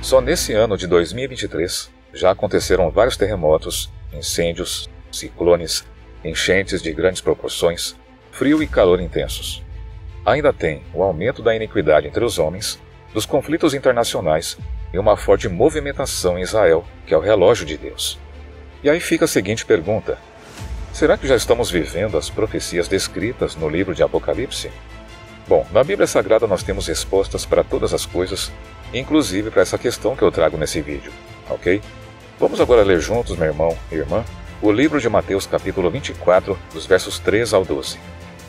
Só nesse ano de 2023 já aconteceram vários terremotos, incêndios, ciclones, enchentes de grandes proporções, frio e calor intensos. Ainda tem o aumento da iniquidade entre os homens, dos conflitos internacionais e uma forte movimentação em Israel, que é o relógio de Deus. E aí fica a seguinte pergunta: será que já estamos vivendo as profecias descritas no livro de Apocalipse? Bom, na Bíblia Sagrada nós temos respostas para todas as coisas, inclusive para essa questão que eu trago nesse vídeo, ok? Vamos agora ler juntos, meu irmão e irmã, o livro de Mateus capítulo 24, dos versos 3 ao 12.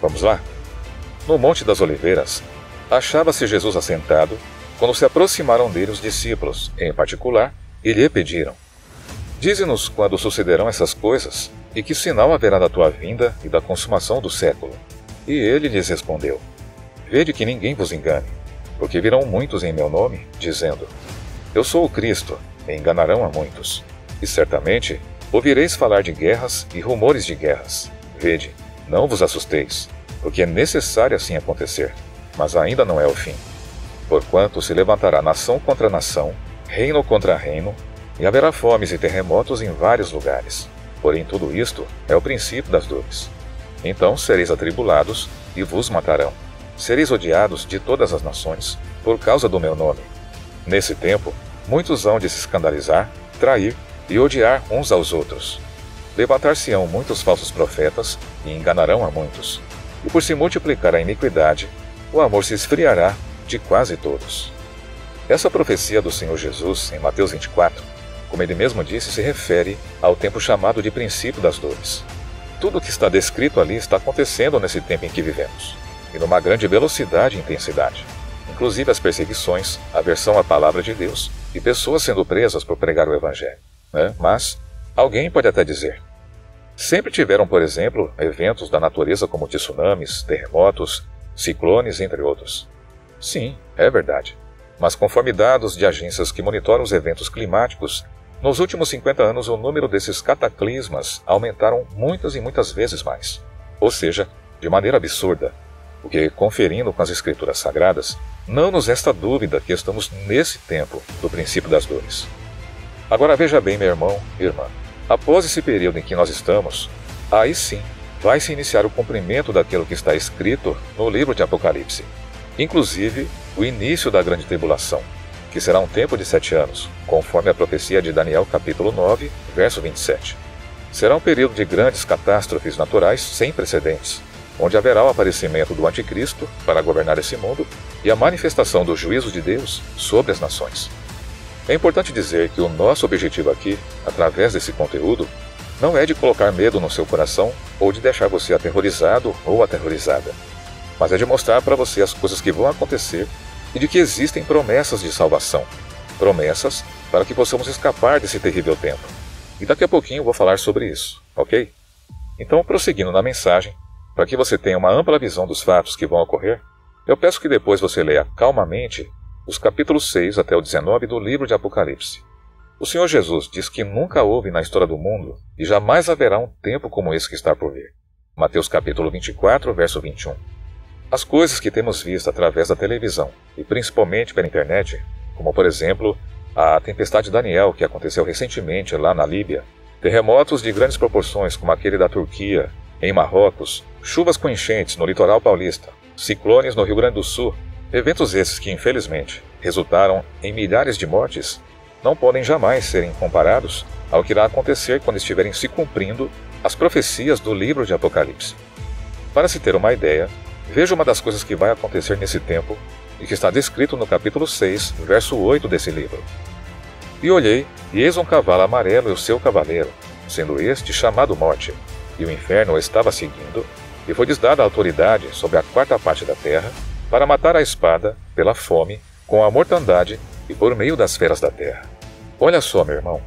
Vamos lá? No Monte das Oliveiras, achava-se Jesus assentado, quando se aproximaram dele os discípulos, em particular, e lhe pediram: dize-nos quando sucederão essas coisas, e que sinal haverá da tua vinda e da consumação do século. E ele lhes respondeu: vede que ninguém vos engane, porque virão muitos em meu nome, dizendo: eu sou o Cristo, e enganarão a muitos. E certamente ouvireis falar de guerras e rumores de guerras. Vede, não vos assusteis, porque é necessário assim acontecer, mas ainda não é o fim. Porquanto se levantará nação contra nação, reino contra reino, e haverá fomes e terremotos em vários lugares. Porém tudo isto é o princípio das dores. Então sereis atribulados, e vos matarão. Sereis odiados de todas as nações, por causa do meu nome. Nesse tempo, muitos hão de se escandalizar, trair e odiar uns aos outros. Levantar-se-ão muitos falsos profetas, e enganarão a muitos. E por se multiplicar a iniquidade, o amor se esfriará de quase todos. Essa profecia do Senhor Jesus, em Mateus 24, como ele mesmo disse, se refere ao tempo chamado de princípio das dores. Tudo o que está descrito ali está acontecendo nesse tempo em que vivemos, e numa grande velocidade e intensidade. Inclusive as perseguições, a aversão à palavra de Deus e pessoas sendo presas por pregar o Evangelho. Mas alguém pode até dizer: sempre tiveram, por exemplo, eventos da natureza como tsunamis, terremotos, ciclones, entre outros. Sim, é verdade. Mas conforme dados de agências que monitoram os eventos climáticos, nos últimos 50 anos o número desses cataclismas aumentaram muitas e muitas vezes mais. Ou seja, de maneira absurda. O que, conferindo com as Escrituras Sagradas, não nos resta dúvida que estamos nesse tempo do princípio das dores. Agora veja bem, meu irmão e irmã, após esse período em que nós estamos, aí sim vai se iniciar o cumprimento daquilo que está escrito no livro de Apocalipse. Inclusive, o início da grande tribulação, que será um tempo de 7 anos, conforme a profecia de Daniel capítulo 9, verso 27. Será um período de grandes catástrofes naturais sem precedentes, onde haverá o aparecimento do Anticristo para governar esse mundo e a manifestação do juízo de Deus sobre as nações. É importante dizer que o nosso objetivo aqui, através desse conteúdo, não é de colocar medo no seu coração ou de deixar você aterrorizado ou aterrorizada, mas é de mostrar para você as coisas que vão acontecer e de que existem promessas de salvação, promessas para que possamos escapar desse terrível tempo. E daqui a pouquinho eu vou falar sobre isso, ok? Então, prosseguindo na mensagem, para que você tenha uma ampla visão dos fatos que vão ocorrer, eu peço que depois você leia calmamente os capítulos 6 até o 19 do livro de Apocalipse. O Senhor Jesus diz que nunca houve na história do mundo e jamais haverá um tempo como esse que está por vir. Mateus capítulo 24, verso 21. As coisas que temos visto através da televisão e principalmente pela internet, como por exemplo a tempestade Daniel que aconteceu recentemente lá na Líbia, terremotos de grandes proporções como aquele da Turquia, em Marrocos, chuvas com enchentes no litoral paulista, ciclones no Rio Grande do Sul, eventos esses que infelizmente resultaram em milhares de mortes, não podem jamais serem comparados ao que irá acontecer quando estiverem se cumprindo as profecias do livro de Apocalipse. Para se ter uma ideia, veja uma das coisas que vai acontecer nesse tempo e que está descrito no capítulo 6, verso 8 desse livro. E olhei, e eis um cavalo amarelo e o seu cavaleiro, sendo este chamado Morte, e o inferno o estava seguindo, e foi-lhes dada a autoridade sobre a quarta parte da terra, para matar a espada, pela fome, com a mortandade e por meio das feras da terra. Olha só, meu irmão,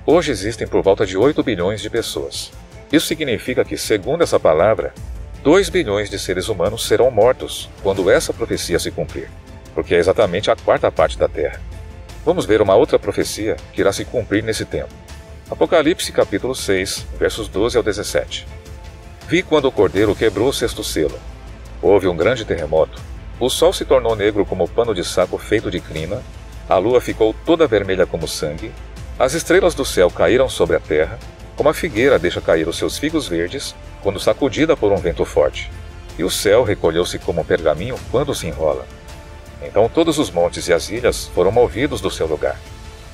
hoje existem por volta de 8 bilhões de pessoas. Isso significa que, segundo essa palavra, 2 bilhões de seres humanos serão mortos quando essa profecia se cumprir, porque é exatamente a quarta parte da terra. Vamos ver uma outra profecia que irá se cumprir nesse tempo. Apocalipse capítulo 6, versos 12 ao 17. Vi quando o cordeiro quebrou o sexto selo. Houve um grande terremoto. O sol se tornou negro como pano de saco feito de crina, A lua ficou toda vermelha como sangue, as estrelas do céu caíram sobre a terra, como a figueira deixa cair os seus figos verdes quando sacudida por um vento forte, e o céu recolheu-se como um pergaminho quando se enrola. Então todos os montes e as ilhas foram movidos do seu lugar.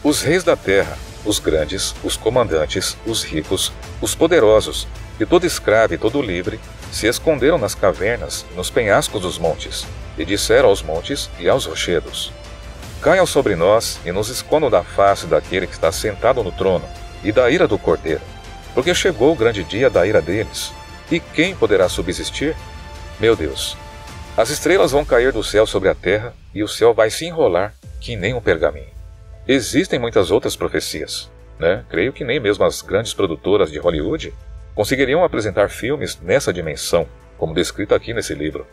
Os reis da terra, os grandes, os comandantes, os ricos, os poderosos, e todo escravo e todo livre, se esconderam nas cavernas e nos penhascos dos montes, e disseram aos montes e aos rochedos: Caiam sobre nós e nos escondam da face daquele que está sentado no trono e da ira do Cordeiro, porque chegou o grande dia da ira deles. E quem poderá subsistir? Meu Deus! As estrelas vão cair do céu sobre a terra e o céu vai se enrolar que nem um pergaminho. Existem muitas outras profecias, né? Creio que nem mesmo as grandes produtoras de Hollywood conseguiriam apresentar filmes nessa dimensão, como descrito aqui nesse livro.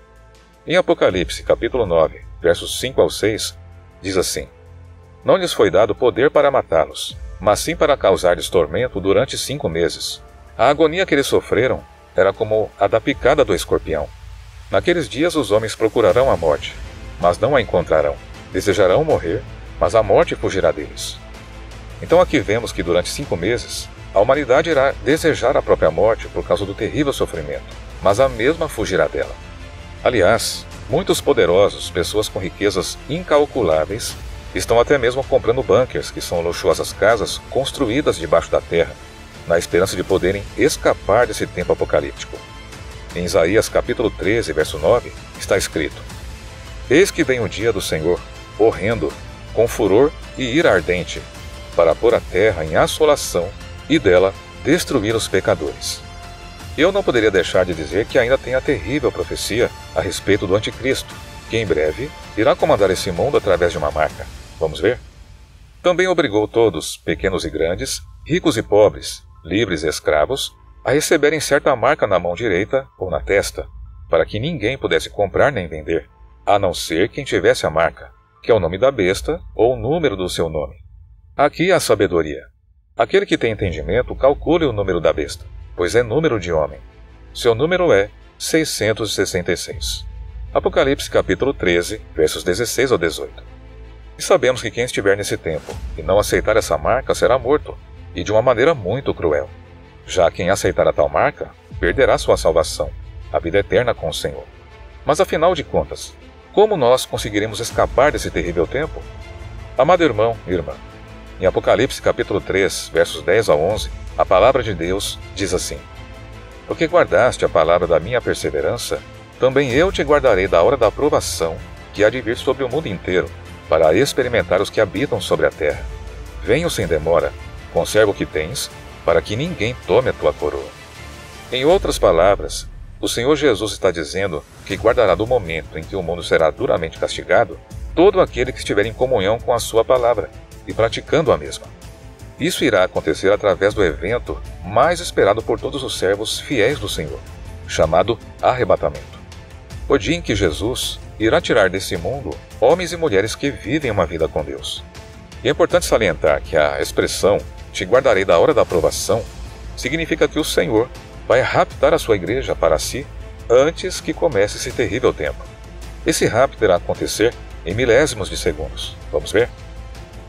Em Apocalipse, capítulo 9, versos 5 ao 6, diz assim: Não lhes foi dado poder para matá-los, mas sim para causar-lhes tormento durante 5 meses. A agonia que eles sofreram era como a da picada do escorpião. Naqueles dias os homens procurarão a morte, mas não a encontrarão. Desejarão morrer, mas a morte fugirá deles. Então aqui vemos que durante 5 meses, a humanidade irá desejar a própria morte por causa do terrível sofrimento, mas a mesma fugirá dela. Aliás, muitos poderosos, pessoas com riquezas incalculáveis, estão até mesmo comprando bunkers, que são luxuosas casas construídas debaixo da terra, na esperança de poderem escapar desse tempo apocalíptico. Em Isaías capítulo 13, verso 9, está escrito: Eis que vem o dia do Senhor, horrendo, com furor e ira ardente, para pôr a terra em assolação e dela destruir os pecadores. Eu não poderia deixar de dizer que ainda tem a terrível profecia a respeito do Anticristo, que em breve irá comandar esse mundo através de uma marca. Vamos ver? Também obrigou todos, pequenos e grandes, ricos e pobres, livres e escravos, a receberem certa marca na mão direita ou na testa, para que ninguém pudesse comprar nem vender, a não ser quem tivesse a marca, que é o nome da besta ou o número do seu nome. Aqui há sabedoria. Aquele que tem entendimento, calcule o número da besta, pois é número de homem. Seu número é 666. Apocalipse capítulo 13, versos 16 ao 18. E sabemos que quem estiver nesse tempo e não aceitar essa marca será morto, e de uma maneira muito cruel. Já quem aceitar a tal marca, perderá sua salvação, a vida eterna com o Senhor. Mas afinal de contas, como nós conseguiremos escapar desse terrível tempo? Amado irmão e irmã, em Apocalipse capítulo 3, versos 10 a 11, a palavra de Deus diz assim: Porque guardaste a palavra da minha perseverança, também eu te guardarei da hora da aprovação, que há de vir sobre o mundo inteiro, para experimentar os que habitam sobre a terra. Venho sem demora, conserva o que tens, para que ninguém tome a tua coroa. Em outras palavras, o Senhor Jesus está dizendo que guardará do momento em que o mundo será duramente castigado todo aquele que estiver em comunhão com a sua palavra e praticando a mesma. Isso irá acontecer através do evento mais esperado por todos os servos fiéis do Senhor, chamado arrebatamento. O dia em que Jesus irá tirar desse mundo homens e mulheres que vivem uma vida com Deus. E é importante salientar que a expressão "te guardarei da hora da aprovação" significa que o Senhor vai raptar a sua igreja para si antes que comece esse terrível tempo. Esse rapto irá acontecer em milésimos de segundos. Vamos ver?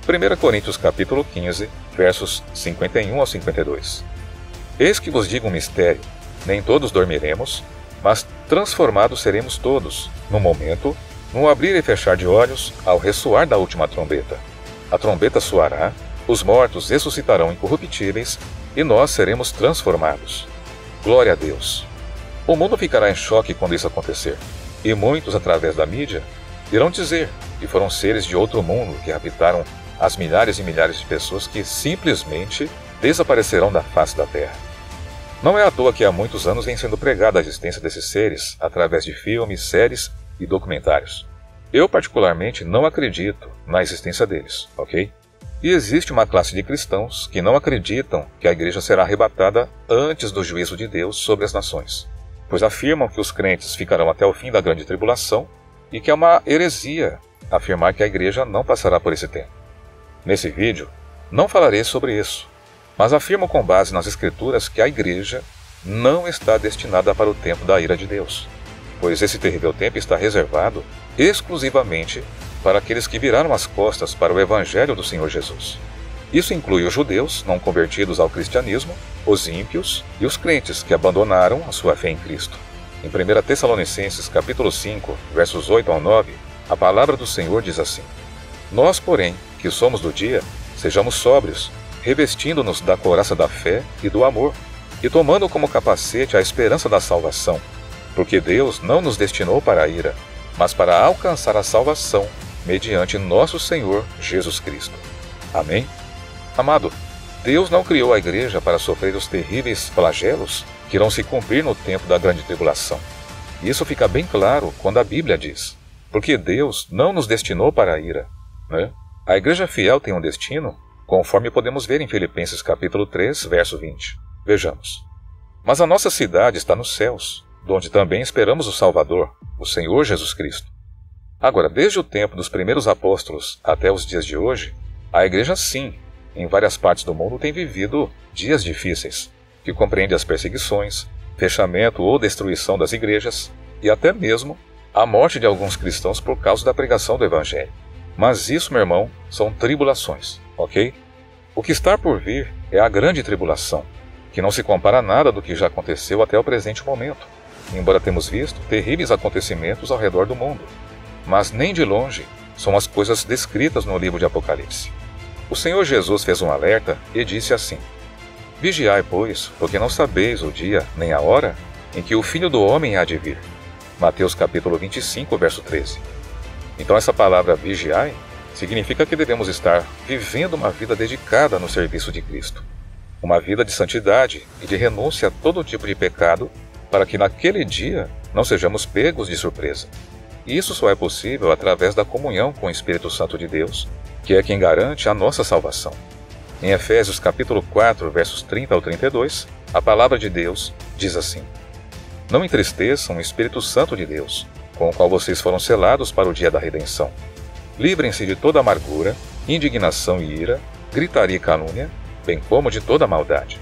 1 Coríntios capítulo 15, versos 51 ao 52. Eis que vos digo um mistério: nem todos dormiremos, mas transformados seremos todos, num momento, num abrir e fechar de olhos, ao ressoar da última trombeta. A trombeta soará, os mortos ressuscitarão incorruptíveis, e nós seremos transformados. Glória a Deus! O mundo ficará em choque quando isso acontecer, e muitos, através da mídia, irão dizer que foram seres de outro mundo que habitaram as milhares e milhares de pessoas que simplesmente desaparecerão da face da Terra. Não é à toa que há muitos anos vem sendo pregada a existência desses seres através de filmes, séries e documentários. Eu, particularmente, não acredito na existência deles, ok? E existe uma classe de cristãos que não acreditam que a igreja será arrebatada antes do juízo de Deus sobre as nações, pois afirmam que os crentes ficarão até o fim da grande tribulação e que é uma heresia afirmar que a igreja não passará por esse tempo. Nesse vídeo, não falarei sobre isso, mas afirmo com base nas Escrituras que a igreja não está destinada para o tempo da ira de Deus, pois esse terrível tempo está reservado exclusivamente para aqueles que viraram as costas para o Evangelho do Senhor Jesus. Isso inclui os judeus não convertidos ao cristianismo, os ímpios e os crentes que abandonaram a sua fé em Cristo. Em 1 Tessalonicenses capítulo 5, versos 8 ao 9, a palavra do Senhor diz assim: Nós, porém, que somos do dia, sejamos sóbrios, revestindo-nos da couraça da fé e do amor, e tomando como capacete a esperança da salvação, porque Deus não nos destinou para a ira, mas para alcançar a salvação mediante nosso Senhor Jesus Cristo. Amém? Amado, Deus não criou a igreja para sofrer os terríveis flagelos que irão se cumprir no tempo da grande tribulação. Isso fica bem claro quando a Bíblia diz: porque Deus não nos destinou para a ira. A igreja fiel tem um destino, conforme podemos ver em Filipenses capítulo 3, verso 20. Vejamos. Mas a nossa cidade está nos céus, donde também esperamos o Salvador, o Senhor Jesus Cristo. Agora, desde o tempo dos primeiros apóstolos até os dias de hoje, a igreja sim, em várias partes do mundo tem vivido dias difíceis, que compreendem as perseguições, fechamento ou destruição das igrejas e até mesmo a morte de alguns cristãos por causa da pregação do Evangelho. Mas isso, meu irmão, são tribulações, ok? O que está por vir é a grande tribulação, que não se compara a nada do que já aconteceu até o presente momento, embora temos visto terríveis acontecimentos ao redor do mundo. Mas nem de longe são as coisas descritas no livro de Apocalipse. O Senhor Jesus fez um alerta e disse assim: Vigiai, pois, porque não sabeis o dia nem a hora em que o Filho do Homem há de vir. Mateus capítulo 25, verso 13. Então essa palavra vigiai significa que devemos estar vivendo uma vida dedicada no serviço de Cristo. Uma vida de santidade e de renúncia a todo tipo de pecado, para que naquele dia não sejamos pegos de surpresa. E isso só é possível através da comunhão com o Espírito Santo de Deus, que é quem garante a nossa salvação. Em Efésios capítulo 4, versos 30 ao 32, a palavra de Deus diz assim: Não entristeçam o Espírito Santo de Deus, com o qual vocês foram selados para o dia da redenção. Livrem-se de toda amargura, indignação e ira, gritaria e calúnia, bem como de toda maldade.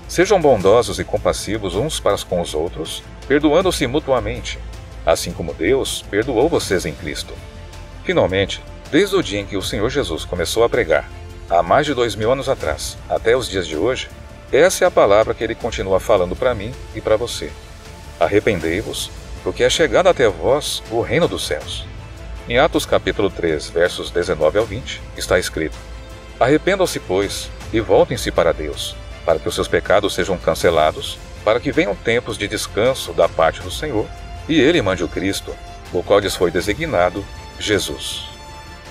Sejam bondosos e compassivos uns para com os outros, perdoando-se mutuamente, assim como Deus perdoou vocês em Cristo. Finalmente, desde o dia em que o Senhor Jesus começou a pregar, há mais de 2000 anos atrás, até os dias de hoje, essa é a palavra que ele continua falando para mim e para você. Arrependei-vos, porque é chegado até vós o reino dos céus. Em Atos capítulo 3, versos 19 ao 20, está escrito: Arrependam-se, pois, e voltem-se para Deus, para que os seus pecados sejam cancelados, para que venham tempos de descanso da parte do Senhor, e ele mande o Cristo, o qual lhes foi designado Jesus.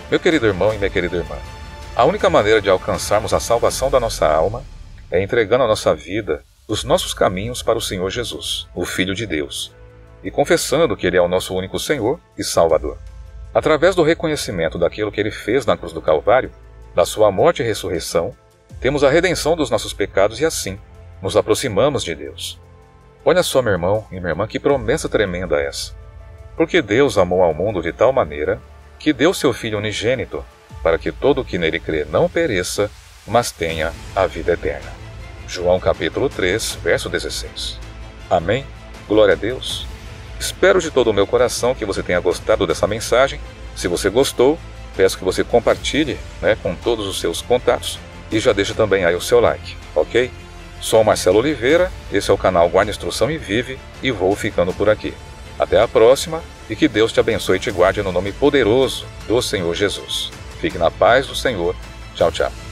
Meu querido irmão e minha querida irmã, a única maneira de alcançarmos a salvação da nossa alma é entregando a nossa vida, os nossos caminhos para o Senhor Jesus, o Filho de Deus, e confessando que Ele é o nosso único Senhor e Salvador. Através do reconhecimento daquilo que Ele fez na cruz do Calvário, da sua morte e ressurreição, temos a redenção dos nossos pecados e assim nos aproximamos de Deus. Olha só, meu irmão e minha irmã, que promessa tremenda essa. Porque Deus amou ao mundo de tal maneira que deu seu Filho unigênito, para que todo o que nele crê não pereça, mas tenha a vida eterna. João capítulo 3, verso 16. Amém? Glória a Deus. Espero de todo o meu coração que você tenha gostado dessa mensagem. Se você gostou, peço que você compartilhe, com todos os seus contatos e já deixe também aí o seu like, ok? Sou o Marcelo Oliveira, esse é o canal Guarda Instrução e Vive e vou ficando por aqui. Até a próxima e que Deus te abençoe e te guarde no nome poderoso do Senhor Jesus. Fique na paz do Senhor. Tchau, tchau.